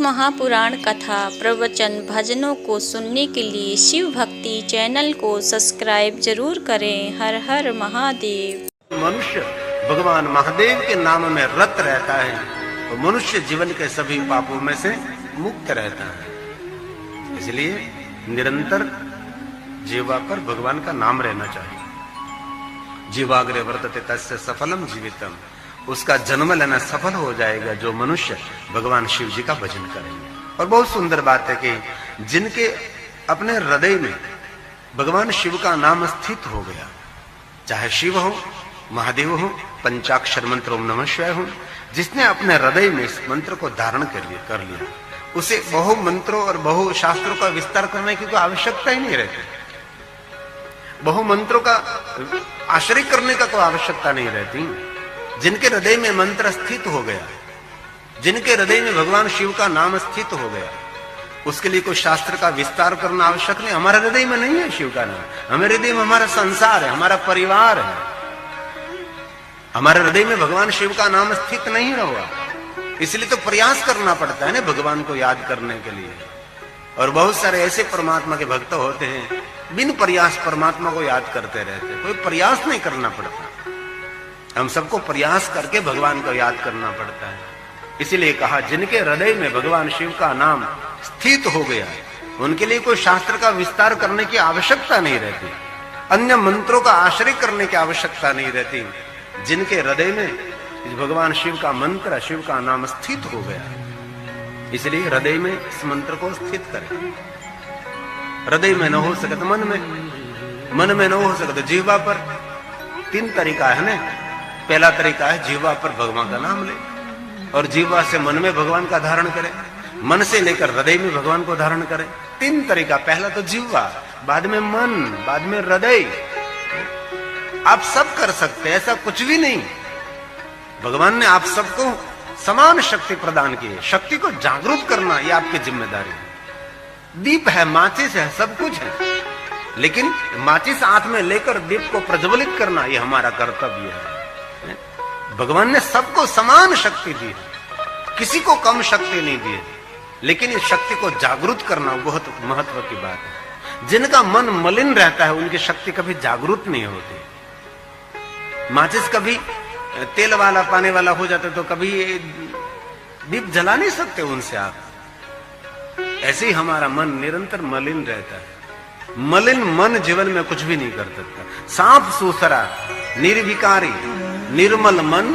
महापुराण कथा प्रवचन भजनों को सुनने के लिए शिव भक्ति चैनल को सब्सक्राइब जरूर करें। हर हर महादेव। मनुष्य भगवान महादेव के नाम में रत रहता है तो मनुष्य जीवन के सभी पापों में से मुक्त रहता है। इसलिए निरंतर जीवा पर भगवान का नाम रहना चाहिए। जीवाग्रे वर्तते तस्य सफलम जीवितम, उसका जन्म लेना सफल हो जाएगा जो मनुष्य भगवान शिव जी का भजन करेंगे। और बहुत सुंदर बात है कि जिनके अपने हृदय में भगवान शिव का नाम स्थित हो गया, चाहे शिव हो, महादेव हो, पंचाक्षर मंत्र ओम नमः शिवाय हो, जिसने अपने हृदय में इस मंत्र को धारण कर लिया उसे बहु मंत्रों और बहु शास्त्रों का विस्तार करने की कोई आवश्यकता ही नहीं रहती। बहु मंत्रों का आश्रय करने का कोई आवश्यकता नहीं रहती। जिनके हृदय में मंत्र स्थित हो गया, जिनके हृदय में भगवान शिव का नाम स्थित हो गया, उसके लिए कोई शास्त्र का विस्तार करना आवश्यक नहीं। हमारे हृदय में नहीं है शिव का नाम, हमारे हृदय में हमारा संसार है, हमारा परिवार है। हमारे हृदय में भगवान शिव का नाम स्थित नहीं हुआ, इसलिए तो प्रयास करना पड़ता है ना भगवान को याद करने के लिए। और बहुत सारे ऐसे परमात्मा के भक्त होते हैं बिन प्रयास परमात्मा को याद करते रहते, कोई प्रयास नहीं करना पड़ता। हम सबको प्रयास करके भगवान को याद करना पड़ता है। इसीलिए कहा जिनके हृदय में भगवान शिव का नाम स्थित हो गया उनके लिए कोई शास्त्र का विस्तार करने की आवश्यकता नहीं रहती, अन्य मंत्रों का आश्रय करने की आवश्यकता नहीं रहती। जिनके हृदय में भगवान शिव का मंत्र, शिव का नाम स्थित हो गया, इसलिए हृदय में इस मंत्र को स्थित करें। हृदय में न हो सके तो मन में न हो सके तो जीवा पर। तीन तरीका है ना। पहला तरीका है जीवा पर भगवान का नाम ले और जीवा से मन में भगवान का धारण करें, मन से लेकर हृदय में भगवान को धारण करें। तीन तरीका, पहला तो जीवा, बाद में मन, बाद में हृदय। आप सब कर सकते हैं, ऐसा कुछ भी नहीं। भगवान ने आप सबको समान शक्ति प्रदान की है। शक्ति को जागरूक करना ये आपकी जिम्मेदारी है। दीप है, माचिस है, सब कुछ है, लेकिन माचिस हाथ में लेकर दीप को प्रज्वलित करना ये हमारा कर्तव्य है। भगवान ने सबको समान शक्ति दी है, किसी को कम शक्ति नहीं दी है, लेकिन इस शक्ति को जागरूक करना बहुत महत्व की बात है। जिनका मन मलिन रहता है उनकी शक्ति कभी जागरूक नहीं होती। माचिस कभी तेल वाला पानी वाला हो जाता तो कभी दीप जला नहीं सकते उनसे आप। ऐसे ही हमारा मन निरंतर मलिन रहता है। मलिन मन जीवन में कुछ भी नहीं कर सकता। साफ सुथरा निर्विकारी निर्मल मन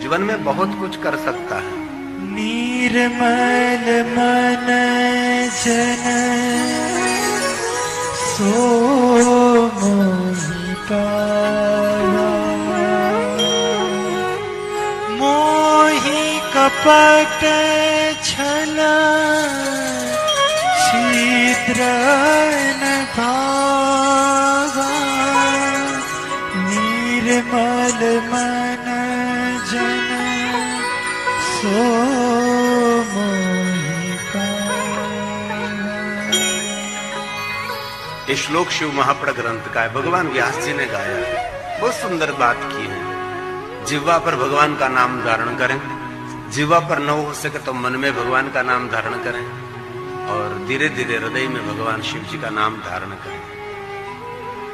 जीवन में बहुत कुछ कर सकता है। निर्मल मन जन सो मोहि पावा, मोहि कपट छल छिद्र न भावा। निर्मल मन जन सो मोहि पावा। ये श्लोक शिव महाप्र ग्रंथ का है, भगवान व्यास जी ने गाया है। बहुत सुंदर बात की है। जिह्वा पर भगवान का नाम धारण करें, जिह्वा पर न हो सके तो मन में भगवान का नाम धारण करें और धीरे धीरे हृदय में भगवान शिव जी का नाम धारण करें।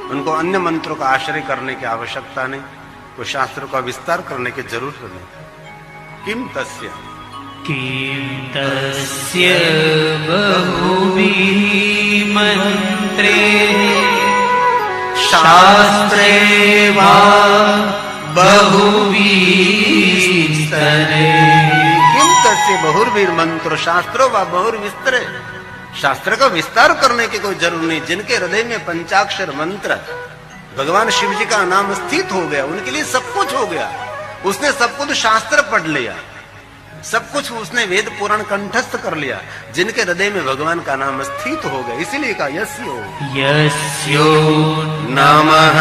उनको अन्य मंत्रों का आश्रय करने की आवश्यकता नहीं, कोई शास्त्रों का विस्तार करने की जरूरत नहीं। किम तस्य बहुवी मंत्रे शास्त्रे वा बहुवी स्तरे। किम तस्य बहुर्वीर मंत्र शास्त्रों वा बहुर्विस्तरे। शास्त्र का विस्तार करने की कोई जरूरत नहीं। जिनके हृदय में पंचाक्षर मंत्र भगवान शिव जी का नाम स्थित हो गया उनके लिए सब कुछ हो गया। उसने सब कुछ शास्त्र पढ़ लिया, सब कुछ उसने वेद पुराण कंठस्थ कर लिया। जिनके हृदय में भगवान का नाम स्थित हो गया, इसीलिए कहा यस्यो नमः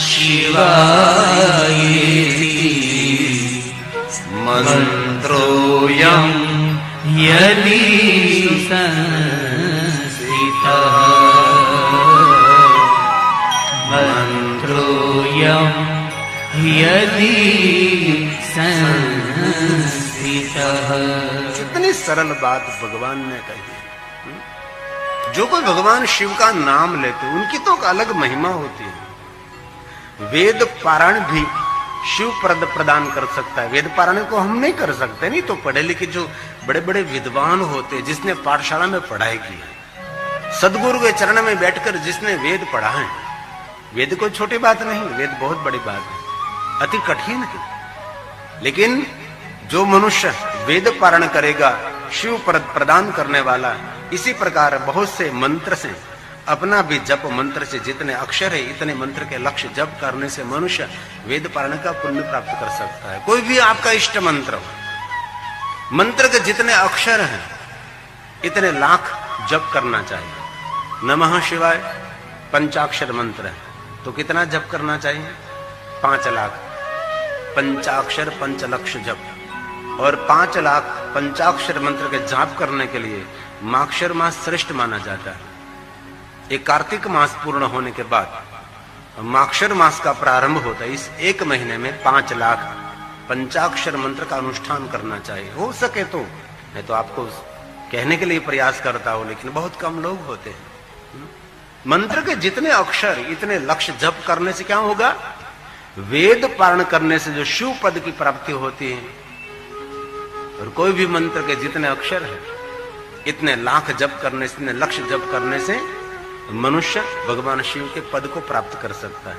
शिवाय मंत्रोऽयं यदि संस्थितः, मंत्रोऽयं यदि संस्थितः। जितनी कितनी सरल बात भगवान ने कही। जो कोई भगवान शिव का नाम लेते उनकी तो एक अलग महिमा होती है। वेद पारायण भी शिव प्रदान कर सकता है। वेद पारायण को हम नहीं कर सकते, नहीं तो पढ़े लिखे जो बड़े बड़े विद्वान होते, जिसने पाठशाला में पढ़ाई की है, सदगुरु के चरण में बैठकर जिसने वेद पढ़ा है, वेद कोई छोटी बात नहीं, वेद बहुत बड़ी बात है, अति कठिन है। लेकिन जो मनुष्य वेद पारायण करेगा, शिव प्रदान करने वाला, इसी प्रकार बहुत से मंत्र से, अपना भी जप मंत्र से जितने अक्षर है, इतने मंत्र के लक्ष्य जप करने से मनुष्य वेद पारायण का पुण्य प्राप्त कर सकता है। कोई भी आपका इष्ट मंत्र हो, मंत्र के जितने अक्षर हैं इतने लाख जप करना चाहिए। नमः शिवाय पंचाक्षर मंत्र है तो कितना जप करना चाहिए? 5 लाख। पंचाक्षर 5 लक्ष जप। और 5 लाख पंचाक्षर मंत्र के जाप करने के लिए माक्षर मास श्रेष्ठ माना जाता है। एक कार्तिक मास पूर्ण होने के बाद माक्षर मास का प्रारंभ होता है। इस एक महीने में 5 लाख पंचाक्षर मंत्र का अनुष्ठान करना चाहिए। हो सके तो, मैं तो आपको कहने के लिए प्रयास करता हूं, लेकिन बहुत कम लोग होते हैं। मंत्र के जितने अक्षर इतने लक्ष्य जप करने से क्या होगा? वेद पारण करने से जो शिव पद की प्राप्ति होती है। और कोई भी मंत्र के जितने अक्षर है इतने लाख जप करने से, इतने लक्ष्य जप करने से मनुष्य भगवान शिव के पद को प्राप्त कर सकता है।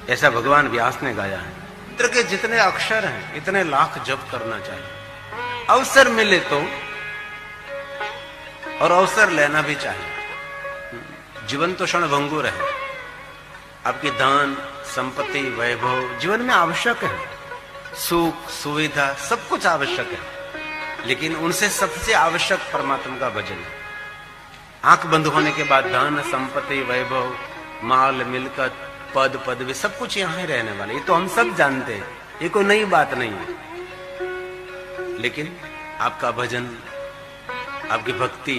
ऐसा भगवान व्यास ने गाया है। मंत्र के जितने अक्षर हैं इतने लाख जप करना चाहिए। अवसर मिले तो, और अवसर लेना भी चाहिए। जीवन तो क्षण भंगुर है। आपकी धन संपत्ति वैभव जीवन में आवश्यक है, सुख सुविधा सब कुछ आवश्यक है, लेकिन उनसे सबसे आवश्यक परमात्मा का भजन है। आंख बंद होने के बाद धन संपत्ति वैभव माल मिलकत पद पदवी सब कुछ यहां ही रहने वाले, ये तो हम सब जानते हैं, ये कोई नई बात नहीं है। लेकिन आपका भजन, आपकी भक्ति,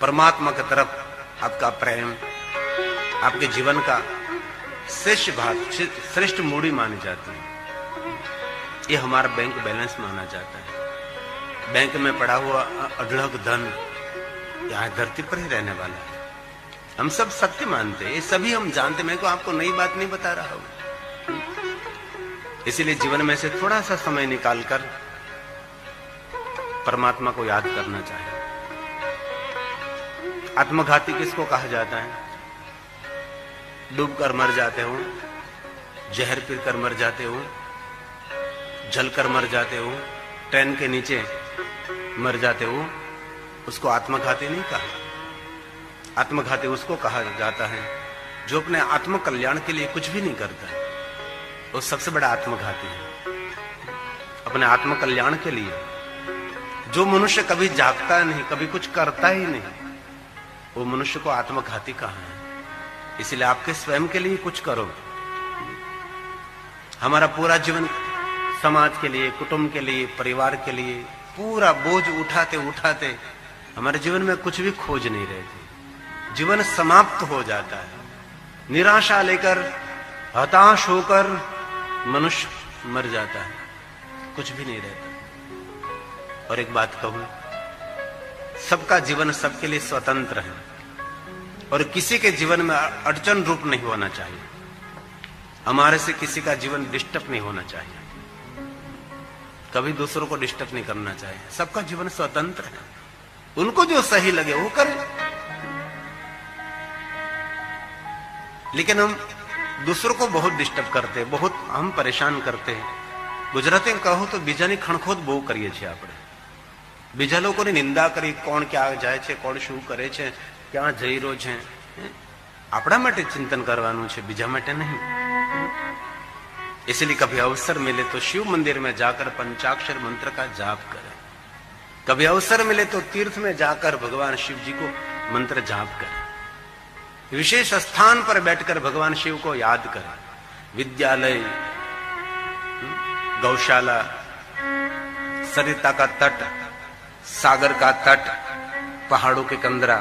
परमात्मा की तरफ आपका प्रेम, आपके जीवन का श्रेष्ठ भाग, श्रेष्ठ मूड़ी मानी जाती है। ये हमारा बैंक बैलेंस माना जाता है। बैंक में पड़ा हुआ अढळक धन यहाँ धरती पर ही रहने वाला है। हम सब सत्य मानते हैं, ये सभी हम जानते। मैं को आपको नई बात नहीं बता रहा हूं। इसीलिए जीवन में से थोड़ा सा समय निकालकर परमात्मा को याद करना चाहिए। आत्मघाती किसको कहा जाता है? डूब कर मर जाते हो, जहर पी कर मर जाते हो, जल कर मर जाते हो, ट्रेन के नीचे मर जाते हो, उसको आत्मघाती नहीं कहा। आत्मघाती उसको कहा जाता है जो अपने आत्म कल्याण के लिए कुछ भी नहीं करता है, वो सबसे बड़ा आत्मघाती है। अपने आत्म कल्याण के लिए जो मनुष्य कभी जागता नहीं, कभी कुछ करता ही नहीं, वो मनुष्य को आत्मघाती कहा है। इसलिए आपके स्वयं के लिए कुछ करो। हमारा पूरा जीवन समाज के लिए, कुटुंब के लिए, परिवार के लिए पूरा बोझ उठाते उठाते हमारे जीवन में कुछ भी खोज नहीं रहती। जीवन समाप्त हो जाता है। निराशा लेकर, हताश होकर मनुष्य मर जाता है, कुछ भी नहीं रहता। और एक बात कहूं, सबका जीवन सबके लिए स्वतंत्र है और किसी के जीवन में अड़चन रूप नहीं होना चाहिए। हमारे से किसी का जीवन डिस्टर्ब नहीं होना चाहिए, कभी दूसरों को डिस्टर्ब नहीं करना चाहिए। सबका जीवन स्वतंत्र है, उनको जो सही लगे वो करें। लेकिन हम दूसरों को बहुत डिस्टर्ब करते, बहुत हम परेशान करते हैं। गुजराती में कहो तो બીજાની ખણખોદ બહુ કરીએ છીએ આપણે। બીજા લોકોની નિંદા કરી, કોણ ક્યાં જાય છે, કોણ શું કરે છે, ક્યાં જઈ રહ્યો છે, આપણા માટે ચિંતન કરવાનું છે, બીજા માટે નહીં। इसलिए कभी अवसर मिले तो शिव मंदिर में जाकर पंचाक्षर मंत्र का जाप करें। कभी अवसर मिले तो तीर्थ में जाकर भगवान शिव जी को मंत्र जाप करें। विशेष स्थान पर बैठकर भगवान शिव को याद करें। विद्यालय, गौशाला, सरिता का तट, सागर का तट, पहाड़ों के कंदरा,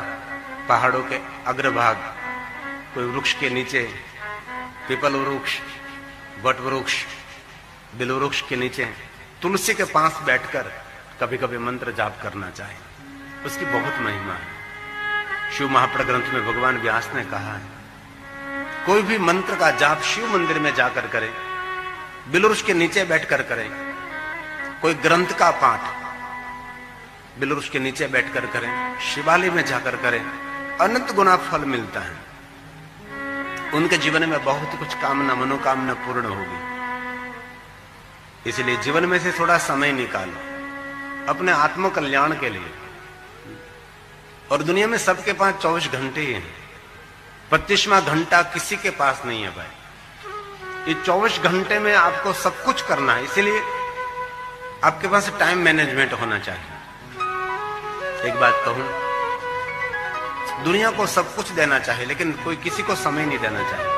पहाड़ों के अग्रभाग, कोई वृक्ष के नीचे, पीपल वृक्ष, वट वृक्ष, बिल वृक्ष के नीचे, तुलसी के पास बैठकर कभी कभी मंत्र जाप करना चाहिए, उसकी बहुत महिमा है। शिव महापुराण ग्रंथ में भगवान व्यास ने कहा है, कोई भी मंत्र का जाप शिव मंदिर में जाकर करे, बिलवृक्ष के नीचे बैठकर करे, कोई ग्रंथ का पाठ बिलवृक्ष के नीचे बैठकर करें, शिवालय में जाकर करें, अनंत गुना फल मिलता है। उनके जीवन में बहुत कुछ कामना मनोकामना पूर्ण होगी। इसलिए जीवन में से थोड़ा समय निकालो अपने आत्म कल्याण के लिए। और दुनिया में सबके पास 24 घंटे ही हैं, 25वां घंटा किसी के पास नहीं है भाई। ये 24 घंटे में आपको सब कुछ करना है, इसीलिए आपके पास टाइम मैनेजमेंट होना चाहिए। एक बात कहूं, दुनिया को सब कुछ देना चाहिए लेकिन कोई किसी को समय नहीं देना चाहिए।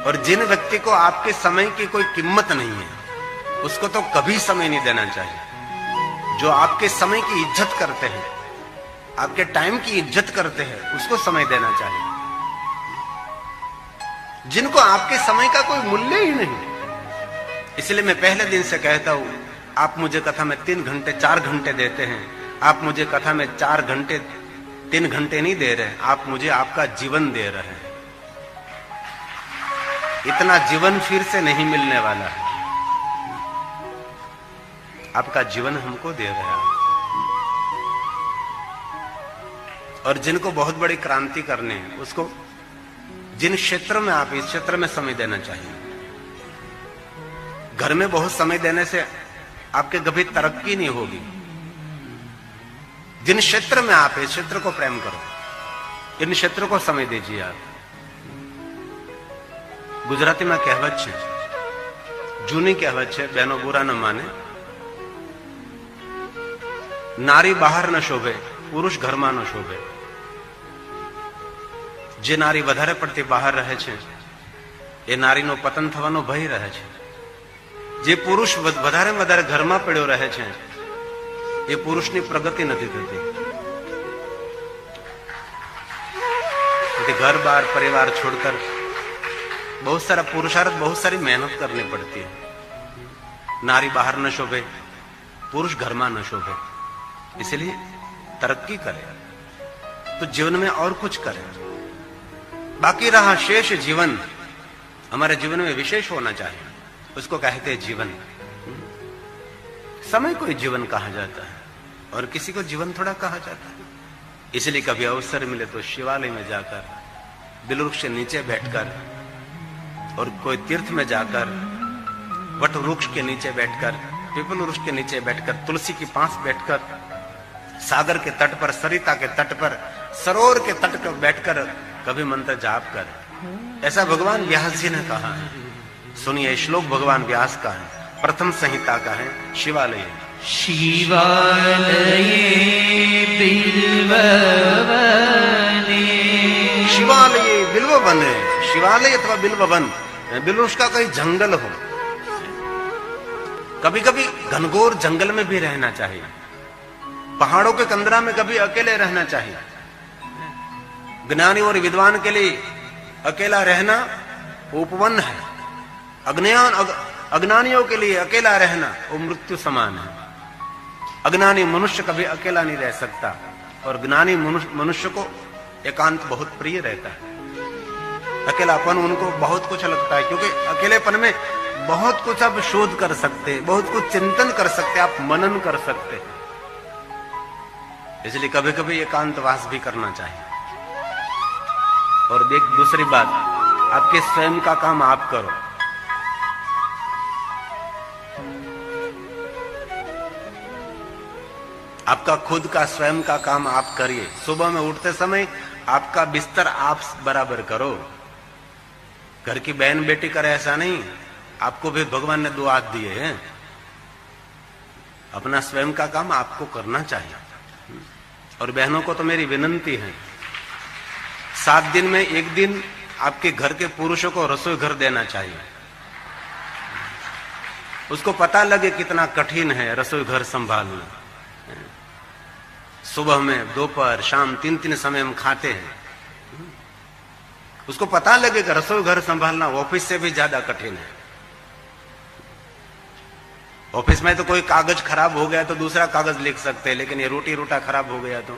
और जिन व्यक्ति को आपके समय की कोई कीमत नहीं है उसको तो कभी समय नहीं देना चाहिए। जो आपके समय की इज्जत करते हैं, आपके टाइम की इज्जत करते हैं, उसको समय देना चाहिए। जिनको आपके समय का कोई मूल्य ही नहीं, इसलिए मैं पहले दिन से कहता हूं, आप मुझे कथा में 3 घंटे 4 घंटे देते हैं, आप मुझे कथा में 4 घंटे 3 घंटे नहीं दे रहे, आप मुझे आपका जीवन दे रहे हैं। इतना जीवन फिर से नहीं मिलने वाला है, आपका जीवन हमको दे रहे हैं। और जिनको बहुत बड़ी क्रांति करनी है, उसको जिन क्षेत्र में आप इस क्षेत्र में समय देना चाहिए। घर में बहुत समय देने से आपके कभी तरक्की नहीं होगी। जिन क्षेत्र में आप इस क्षेत्र को प्रेम करो, इन क्षेत्रों को समय दीजिए आप। गुजराती में कहेवत है, जूनी कहेवत है, बहनों बुरा न माने, नारी बाहर न शोभे, पुरुष घરમાં ન શોભે। જે નારી વધારે પડતી બહાર રહે છે એ નારીનો પતન થવાનો ભય રહે છે। જે પુરુષ વધારે વધારે ઘરમાં પડ્યો રહે છે એ પુરુષની પ્રગતિ નથી થતી। घर बार परिवार छोड़कर बहुत सारा पुरुषार्थ, बहुत सारी मेहनत करनी पड़ती है। नारी बाहर न शोभे, पुरुष घर में न शोभे। इसलिए तरक्की करे तो जीवन में और कुछ करे। बाकी रहा शेष जीवन, हमारे जीवन में विशेष होना चाहिए, उसको कहते हैं जीवन। समय को जीवन कहा जाता है और किसी को जीवन थोड़ा कहा जाता है। इसलिए कभी अवसर मिले तो शिवालय में जाकर, बिलवृक्ष के नीचे बैठकर, और कोई तीर्थ में जाकर, वट वृक्ष के नीचे बैठकर, पीपल वृक्ष के नीचे बैठकर, तुलसी के पास बैठकर, सागर के तट पर, सरिता के तट पर, सरोवर के तट पर बैठकर कभी मंत्र जाप कर। ऐसा भगवान व्यास जी ने कहा है। सुनिए, श्लोक भगवान व्यास का है, प्रथम संहिता का है, शिवालय। शिवालये बिल्ववने, शिवालय बिल्व बने। शिवालय अथवा बिल्व वन, बिल्व का कोई जंगल हो। कभी कभी घनघोर जंगल में भी रहना चाहिए, पहाड़ों के कंदरा में कभी अकेले रहना चाहिए। ज्ञानी और विद्वान के लिए अकेला रहना उपवन है, अज्ञानियों के लिए अकेला रहना वो मृत्यु समान है। अज्ञानी मनुष्य कभी अकेला नहीं रह सकता और ज्ञानी मनुष्य को एकांत बहुत प्रिय रहता है। अकेलापन उनको बहुत कुछ लगता है, क्योंकि अकेलेपन में बहुत कुछ आप शोध कर सकते, बहुत कुछ चिंतन कर सकते, आप मनन कर सकते। इसलिए कभी कभी एकांतवास भी करना चाहिए। और देख, दूसरी बात, आपके स्वयं का काम आप करो। आपका खुद का स्वयं का काम आप करिए। सुबह में उठते समय आपका बिस्तर आप बराबर करो। घर की बहन बेटी करे ऐसा नहीं, आपको भी भगवान ने 2 हाथ दिए हैं। अपना स्वयं का काम आपको करना चाहिए। और बहनों को तो मेरी विनंती है, 7 दिन में 1 दिन आपके घर के पुरुषों को रसोई घर देना चाहिए। उसको पता लगे कितना कठिन है रसोई घर संभालना। सुबह में, दोपहर, शाम, 3 समय हम खाते हैं। उसको पता लगे कि रसोई घर संभालना ऑफिस से भी ज्यादा कठिन है। ऑफिस में तो कोई कागज खराब हो गया तो दूसरा कागज लिख सकते हैं, लेकिन ये रोटी रोटा खराब हो गया तो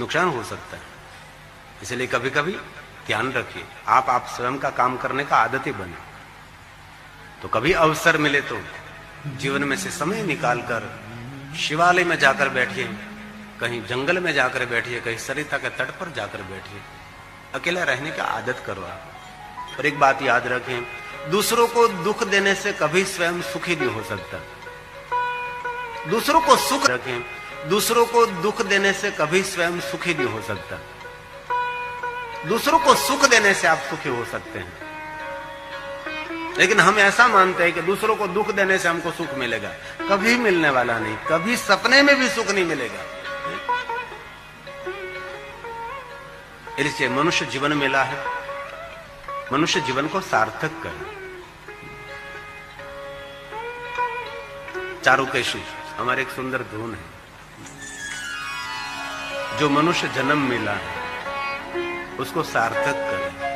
नुकसान हो सकता है। इसलिए कभी कभी ध्यान रखिए, आप स्वयं का काम करने का आदती बने। तो कभी अवसर मिले तो जीवन में से समय निकालकर शिवालय में जाकर बैठिए, कहीं जंगल में जाकर बैठिए, कहीं सरिता के तट पर जाकर बैठिए। अकेला रहने की आदत करो आप। और एक बात याद रखें, दूसरों को दुख देने से कभी स्वयं सुखी नहीं हो सकता। दूसरों को सुख रखें, दूसरों को दुख देने से कभी स्वयं सुखी नहीं हो सकता। दूसरों को सुख देने से आप सुखी हो सकते हैं, लेकिन हम ऐसा मानते हैं कि दूसरों को दुख देने से हमको सुख मिलेगा। कभी मिलने वाला नहीं, कभी सपने में भी सुख नहीं मिलेगा। इसलिए मनुष्य जीवन मिला है, मनुष्य जीवन को सार्थक करे। चारुकेशी हमारे एक सुंदर धुन है, जो मनुष्य जन्म मिला है उसको सार्थक करे।